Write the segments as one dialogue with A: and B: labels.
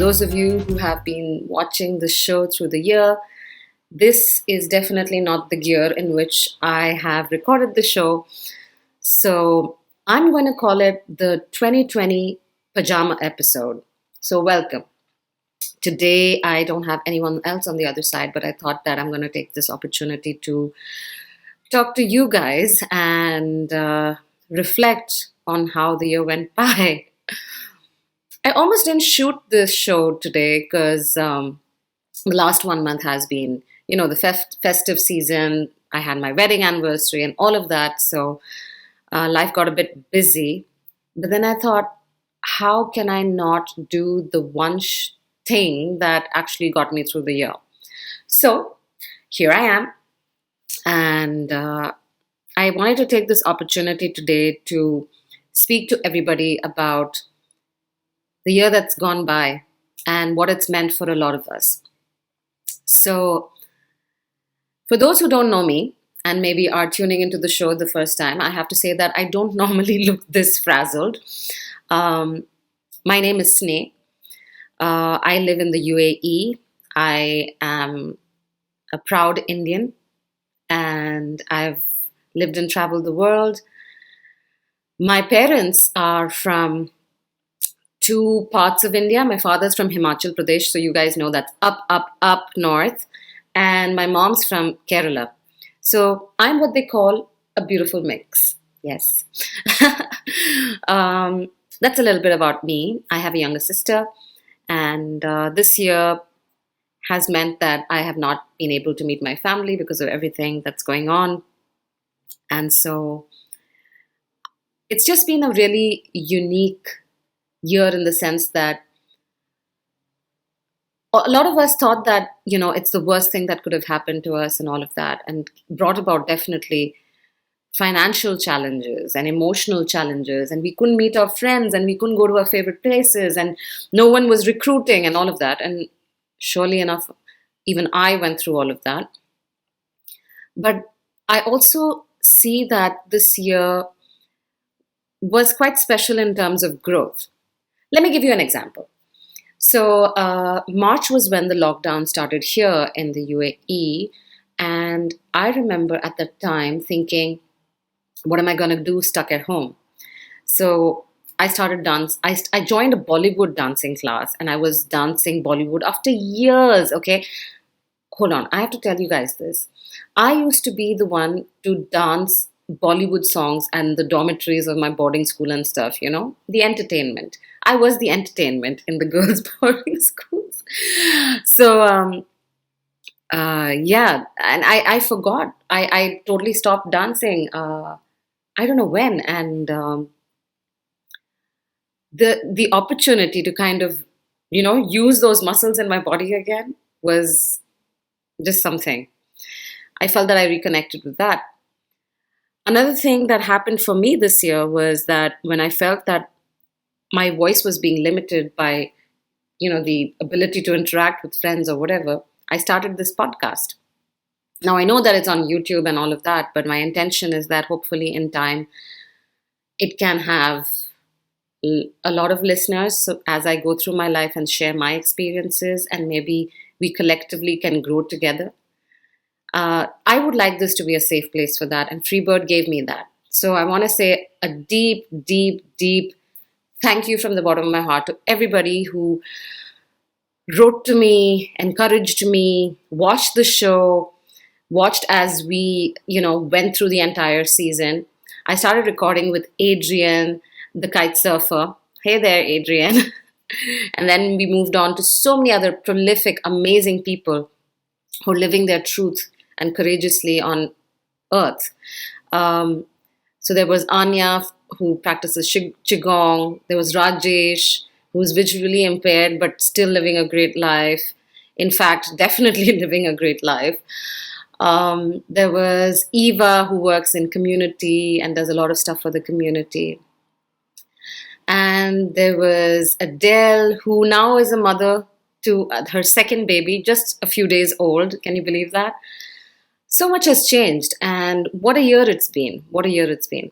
A: those of you who have been watching the show through the year, this is definitely not the year in which I have recorded the show. So I'm going to call it the 2020 Pyjama episode. So welcome. Today I don't have anyone else on the other side, but I thought that I'm going to take this opportunity to talk to you guys and reflect on how the year went by. I almost didn't shoot this show today because the last 1 month has been, the festive season. I had my wedding anniversary and all of that. So life got a bit busy. But then I thought, how can I not do the one thing that actually got me through the year? So here I am. And I wanted to take this opportunity today to speak to everybody about the year that's gone by and what it's meant for a lot of us. So, for those who don't know me and maybe are tuning into the show the first time, I have to say that I don't normally look this frazzled. My name is Sneesh. I live in the UAE. I am a proud Indian and I've lived and traveled the world. My parents are from two parts of India. My father's from Himachal Pradesh, so you guys know that's up north. And my mom's from Kerala. So I'm what they call a beautiful mix. Yes. That's a little bit about me. I have a younger sister, and this year has meant that I have not been able to meet my family because of everything that's going on. And so it's just been a really unique year in the sense that a lot of us thought that, it's the worst thing that could have happened to us and all of that, and brought about definitely financial challenges and emotional challenges, and we couldn't meet our friends and we couldn't go to our favorite places and no one was recruiting and all of that. And surely enough, even I went through all of that. But I also see that this year was quite special in terms of growth. Let me give you an example. So March was when the lockdown started here in the UAE. And I remember at that time thinking, what am I going to do stuck at home? So I started dance. I joined a Bollywood dancing class and I was dancing Bollywood after years. Okay. Hold on. I have to tell you guys this. I used to be the one to dance Bollywood songs and the dormitories of my boarding school and stuff, the entertainment. I was the entertainment in the girls' boarding schools. So, yeah, and I forgot. I totally stopped dancing. I don't know when. And the opportunity to kind of, use those muscles in my body again was just something. I felt that I reconnected with that. Another thing that happened for me this year was that when I felt that my voice was being limited by, the ability to interact with friends or whatever, I started this podcast. Now, I know that it's on YouTube and all of that, but my intention is that hopefully in time, it can have a lot of listeners. So as I go through my life and share my experiences, and maybe we collectively can grow together. I would like this to be a safe place for that, and Freebird gave me that. So I want to say a deep, deep, deep thank you from the bottom of my heart to everybody who wrote to me, encouraged me, watched the show, watched as we, went through the entire season. I started recording with Adrian, the kite surfer. Hey there, Adrian. And then we moved on to so many other prolific, amazing people who are living their truth and courageously on earth. So there was Anya, who practices Qigong. There was Rajesh, who's visually impaired but still living a great life. In fact, definitely living a great life. There was Eva, who works in community and does a lot of stuff for the community. And there was Adele, who now is a mother to her second baby, just a few days old. Can you believe that? So much has changed, and what a year it's been. What a year it's been.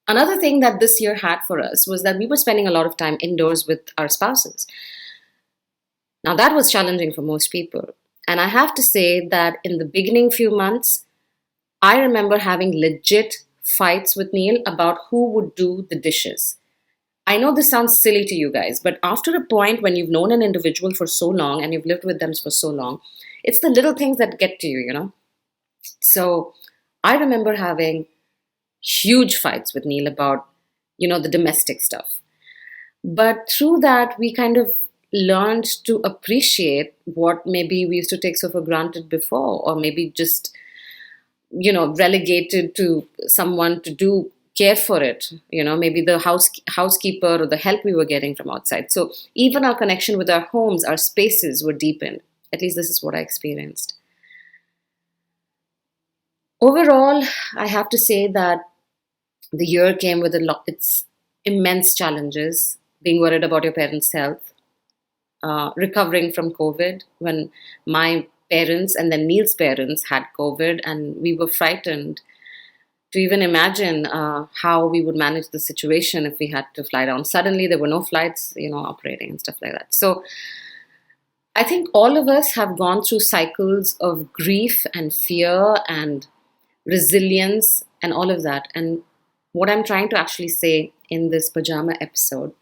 A: Another thing that this year had for us was that we were spending a lot of time indoors with our spouses. Now, that was challenging for most people. And I have to say that in the beginning few months, I remember having legit fights with Neil about who would do the dishes. I know this sounds silly to you guys, but after a point when you've known an individual for so long and you've lived with them for so long, it's the little things that get to you, you know? So I remember having huge fights with Neil about, the domestic stuff. But through that, we kind of learned to appreciate what maybe we used to take so for granted before, or maybe just, relegated to someone to do care for it, maybe the housekeeper or the help we were getting from outside. So even our connection with our homes, our spaces were deepened. At least this is what I experienced. Overall, I have to say that the year came with its immense challenges, being worried about your parents' health, recovering from COVID when my parents and then Neil's parents had COVID, and we were frightened to even imagine how we would manage the situation if we had to fly down. Suddenly, there were no flights, operating and stuff like that. So I think all of us have gone through cycles of grief and fear and resilience and all of that. And what I'm trying to actually say in this pajama episode,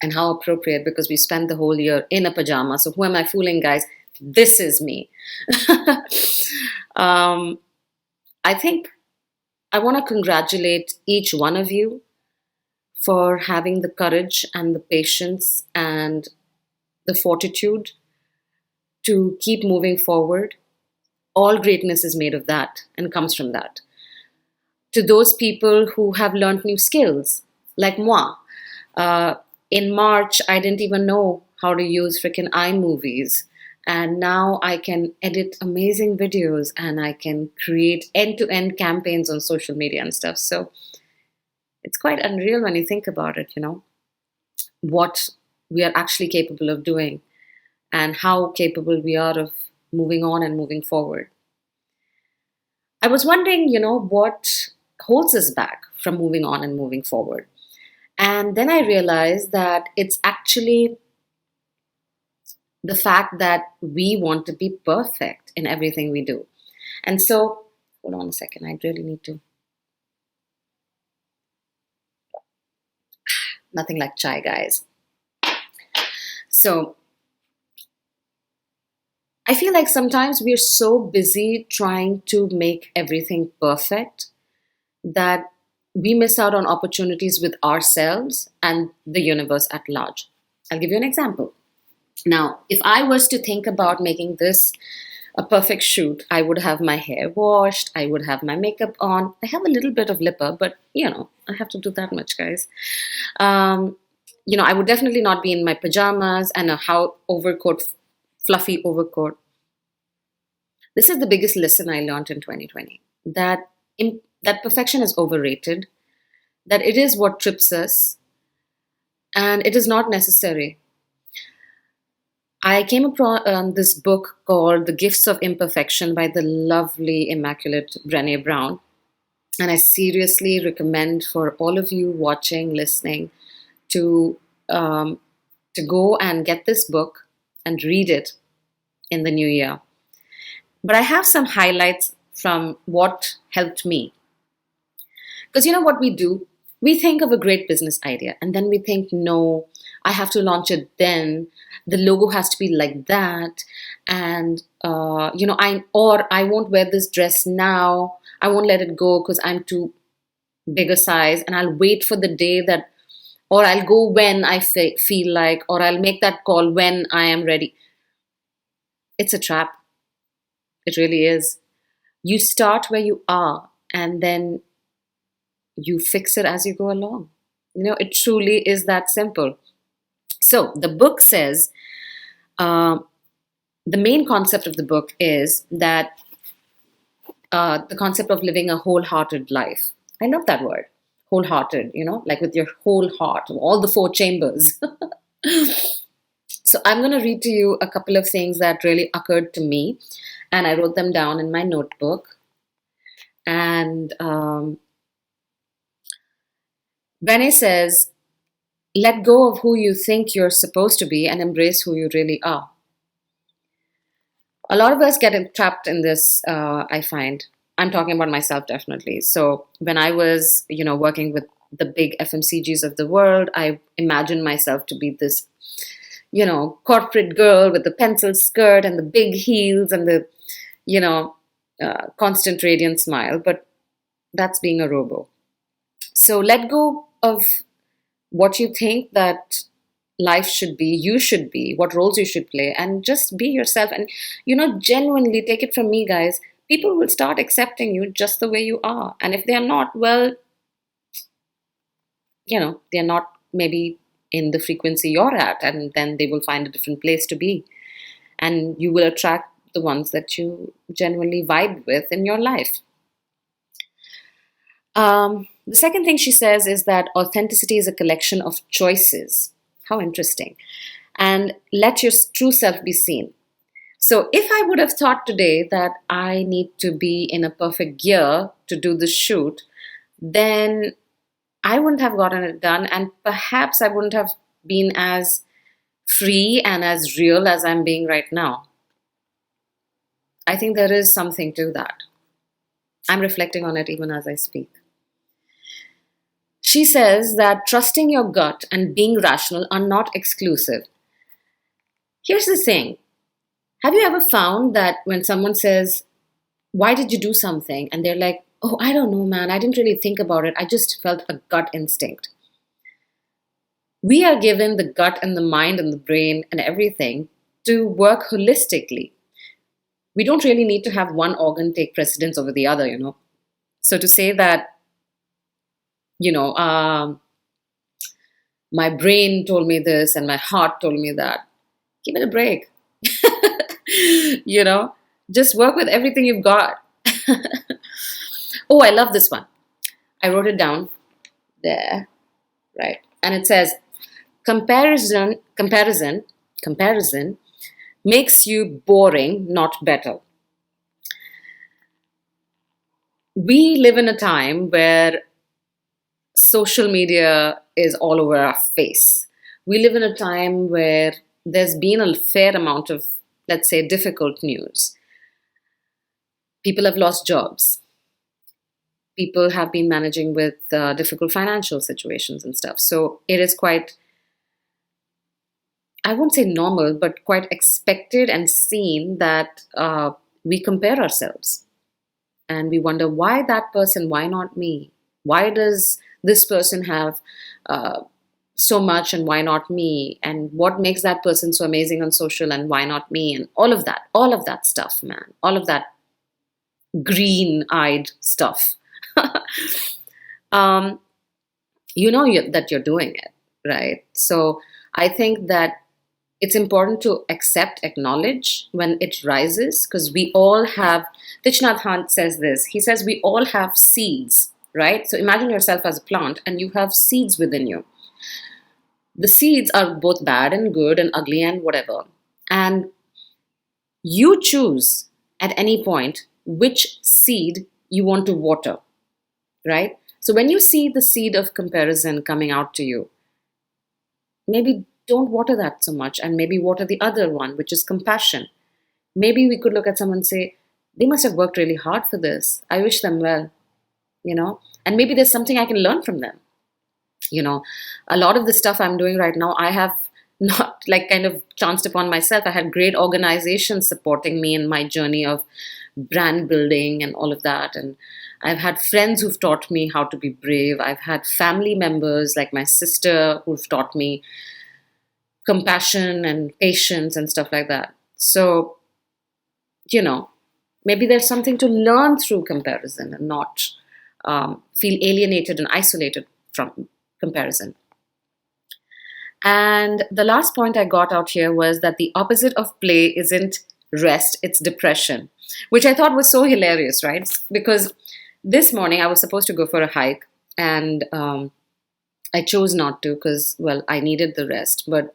A: and how appropriate because we spent the whole year in a pajama. So who am I fooling, guys? This is me. I think I want to congratulate each one of you for having the courage and the patience and the fortitude to keep moving forward. All greatness is made of that and comes from that. To those people who have learned new skills, like moi. In March, I didn't even know how to use freaking iMovies. And now I can edit amazing videos and I can create end-to-end campaigns on social media and stuff. So it's quite unreal when you think about it, what we are actually capable of doing and how capable we are of moving on and moving forward. I was wondering, what holds us back from moving on and moving forward. And then I realized that it's actually the fact that we want to be perfect in everything we do. And so, hold on a second, I really need to. Nothing like chai, guys. So, I feel like sometimes we're so busy trying to make everything perfect that we miss out on opportunities with ourselves and the universe at large. I'll give you an example. Now, if I was to think about making this a perfect shoot, I would have my hair washed, I would have my makeup on. I have a little bit of lipper, but I have to do that much, guys. I would definitely not be in my pajamas and a fluffy overcoat. This is the biggest lesson I learned in 2020, that perfection is overrated, that it is what trips us, and it is not necessary. I came across this book called The Gifts of Imperfection by the lovely, immaculate Brene Brown. And I seriously recommend for all of you watching, listening, to go and get this book and read it in the new year. But I have some highlights from what helped me. Because what we do? We think of a great business idea and then we think, no, I have to launch it then. The logo has to be like that. And, I won't wear this dress now. I won't let it go because I'm too big a size. And I'll wait for the day that, or I'll go when I feel like, or I'll make that call when I am ready. It's a trap. It really is. You start where you are and then you fix it as you go along. It truly is that simple. So the book says, the main concept of the book is that the concept of living a wholehearted life. I love that word, wholehearted, like with your whole heart, all the four chambers. So I'm going to read to you a couple of things that really occurred to me, and I wrote them down in my notebook. And Brene says, let go of who you think you're supposed to be and embrace who you really are. A lot of us get trapped in this, I find. I'm talking about myself definitely. So when I was, working with the big FMCGs of the world, I imagined myself to be this, corporate girl with the pencil skirt and the big heels and the, you know, constant radiant smile. But that's being a robo. So let go of what you think that life should be, you should be, what roles you should play, and just be yourself. And, genuinely take it from me, guys. People will start accepting you just the way you are. And if they are not, well, they're not maybe in the frequency you're at, and then they will find a different place to be. And you will attract the ones that you genuinely vibe with in your life. The second thing she says is that authenticity is a collection of choices. How interesting. And let your true self be seen. So, if I would have thought today that I need to be in a perfect gear to do the shoot, then I wouldn't have gotten it done, and perhaps I wouldn't have been as free and as real as I'm being right now. I think there is something to that. I'm reflecting on it even as I speak. She says that trusting your gut and being rational are not exclusive. Here's the thing. Have you ever found that when someone says, "Why did you do something?" and they're like, "Oh, I don't know, man. I didn't really think about it. I just felt a gut instinct." We are given the gut and the mind and the brain and everything to work holistically. We don't really need to have one organ take precedence over the other. So to say that, you know, um, my brain told me this and my heart told me that, give it a break. you know, just work with everything you've got. Oh, I love this one. I wrote it down there, right? And it says, comparison makes you boring, not better. We live in a time where social media is all over our face. We live in a time where there's been a fair amount of, let's say, difficult news. People have lost jobs. People have been managing with difficult financial situations and stuff. So it is quite, I won't say normal, but quite expected and seen that we compare ourselves. And we wonder, why that person, why not me? Why does this person have so much and why not me? And what makes that person so amazing on social and why not me? And all of that stuff, man, all of that green eyed stuff. um, that you're doing it, right? So I think that it's important to accept, acknowledge when it rises, because we all have, Thich Nhat Hanh says this, he says we all have seeds, right? So imagine yourself as a plant and you have seeds within you. The seeds are both bad and good and ugly and whatever. And you choose at any point which seed you want to water, right? So when you see the seed of comparison coming out to you, maybe don't water that so much and maybe water the other one, which is compassion. Maybe we could look at someone and say, they must have worked really hard for this. I wish them well. And maybe there's something I can learn from them. A lot of the stuff I'm doing right now, I have not like kind of chanced upon myself. I had great organizations supporting me in my journey of brand building and all of that. And I've had friends who've taught me how to be brave. I've had family members like my sister who've taught me compassion and patience and stuff like that. So, maybe there's something to learn through comparison and not feel alienated and isolated from comparison. And the last point I got out here was that the opposite of play isn't rest, it's depression, which I thought was so hilarious, right? Because this morning I was supposed to go for a hike and I chose not to because, well, I needed the rest. But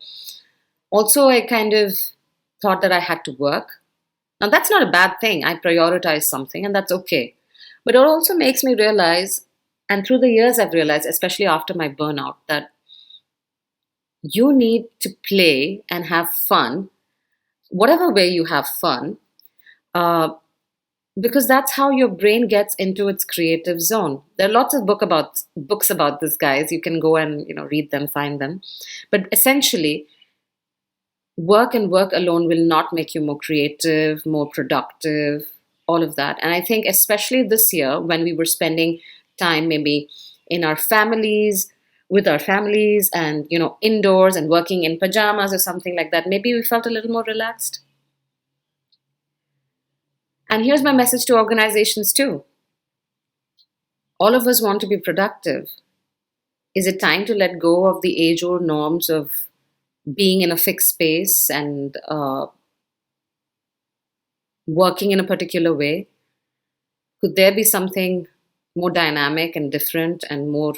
A: also, I kind of thought that I had to work. Now, that's not a bad thing. I prioritize something, and that's okay. But it also makes me realize, and through the years, I've realized, especially after my burnout, that you need to play and have fun, whatever way you have fun, Uh, because that's how your brain gets into its creative zone. There are lots of books about this, guys. You can go and read them, find them. But essentially, work and work alone will not make you more creative, more productive, all of that. And I think especially this year when we were spending time maybe in our families, with our families, and indoors and working in pajamas or something like that, maybe we felt a little more relaxed. And here's my message to organizations too. All of us want to be productive. Is it time to let go of the age old norms of being in a fixed space and working in a particular way? Could there be something more dynamic and different and more,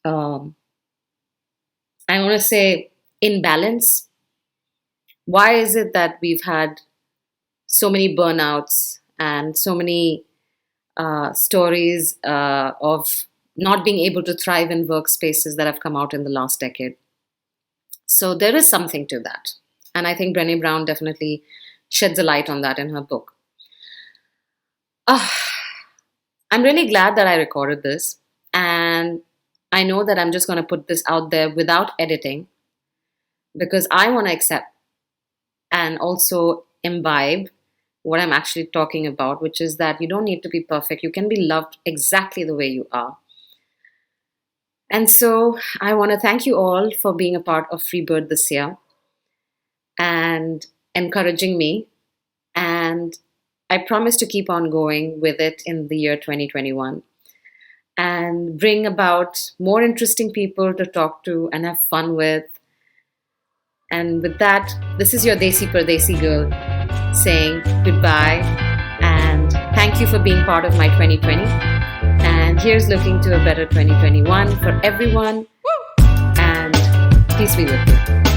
A: um, I want to say, in balance? Why is it that we've had so many burnouts and so many stories of not being able to thrive in workspaces that have come out in the last decade? So there is something to that. And I think Brene Brown definitely sheds a light on that in her book. Ah, I'm really glad that I recorded this. And I know that I'm just going to put this out there without editing because I want to accept and also imbibe what I'm actually talking about, which is that you don't need to be perfect. You can be loved exactly the way you are. And so I want to thank you all for being a part of Freebird this year and encouraging me. And I promise to keep on going with it in the year 2021 and bring about more interesting people to talk to and have fun with. And with that, this is your Desi Pardesi girl saying goodbye and thank you for being part of my 2020. And here's looking to a better 2021 for everyone. And peace be with you.